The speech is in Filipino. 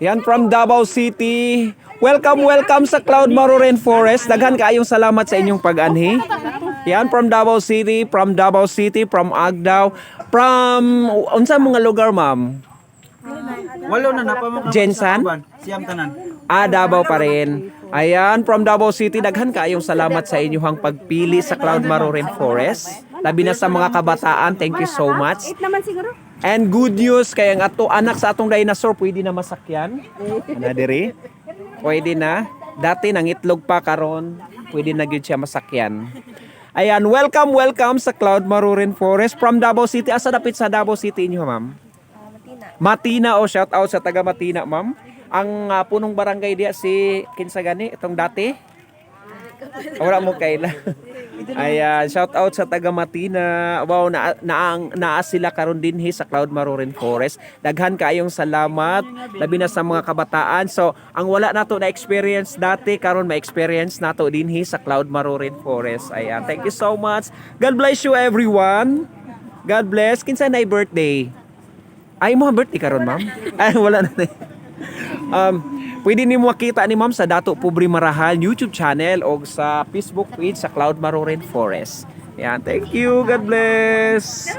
Yan from Davao City. Welcome sa CLAUDMARU Rainforest. Daghan kaayong salamat sa inyong pag-anhi. Yan from Davao City, from Agdao, from unsa mga lugar, ma'am? Walo na napamang GENSAN? Siyam tanan. Davao pa rin. Ayan, from Davao City, daghan kaayong salamat sa inyong pagpili sa CLAUDMARU Rainforest. Labi na sa mga kabataan, thank you so much. And good news, kaya ang ato anak sa atong dinosaur, pwede na masakyan. Ana diri? Pwede na. Dati nang itlog pa karon, pwede na gyud siya masakyan. Ayan, welcome sa CLAUDMARU Rainforest from Davao City. Asa dapit sa Davao City inyo, ma'am? Matina. O shout out sa taga Matina, ma'am. Ang punong barangay diya si kinsa gani itong dati? Wala mo kaila. Ayan, shout out sa taga Matina. Wow, naa sila karon dinhi sa CLAUDMARU Rainforest. Daghan kaayong salamat labi na sa mga kabataan. So, ang wala nato na experience dati karon ma-experience nato dinhi sa CLAUDMARU Rainforest. Ayan, thank you so much. God bless you everyone. God bless. Kinsa na birthday? Ay mo birthday karon, ma'am? Ay wala na. Pwede nimo makita ni ma'am sa Dato Pobre Marahan YouTube channel o sa Facebook page sa CLAUDMARU Rainforest. Yan, thank you. God bless.